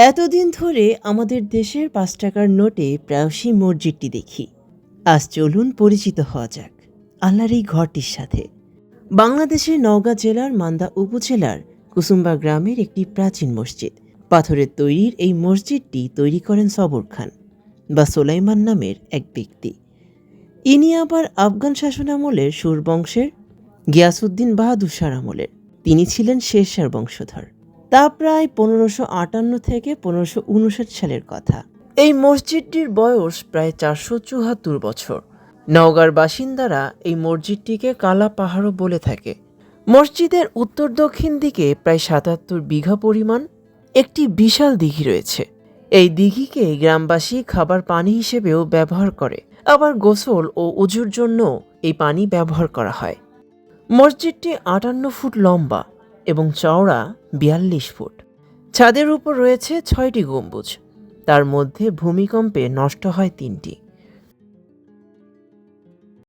এতদিন ধরে আমাদের দেশের ৫ টাকার নোটে প্রায়শই মসজিদটি দেখি। আজ চলুন পরিচিত হওয়া যাক আল্লাহর এই ঘরটির সাথে। বাংলাদেশের নওগাঁ জেলার মান্দা উপজেলার কুসুম্বা গ্রামের একটি প্রাচীন মসজিদ। পাথরের তৈরির এই মসজিদটি তৈরি করেন সবর খান বা সোলাইমান নামের এক ব্যক্তি। ইনি আবার আফগান শাসনামলের সুর বংশের গিয়াসউদ্দিন বাহাদুর শাহ আমলের। তিনি ছিলেন শেরশার বংশধর। তা প্রায় ১৫৫৮ থেকে ১৫৫৯ সালের কথা। এই মসজিদটির বয়স প্রায় ৪৭৪ বছর। নওগাঁর বাসিন্দারা এই মসজিদটিকে কালা পাহাড়ও বলে থাকে। মসজিদের উত্তর দক্ষিণ দিকে প্রায় ৭৭ বিঘা পরিমাণ একটি বিশাল দিঘি রয়েছে। এই দিঘিকে গ্রামবাসী খাবার পানি হিসেবেও ব্যবহার করে, আবার গোসল ও উজুর জন্য এই পানি ব্যবহার করা হয়। মসজিদটি ৫৮ ফুট লম্বা এবং চওড়া ৪২ ফুট। ছাদের উপর রয়েছে ৬টি গম্বুজ, তার মধ্যে ভূমিকম্পে নষ্ট হয় ৩টি।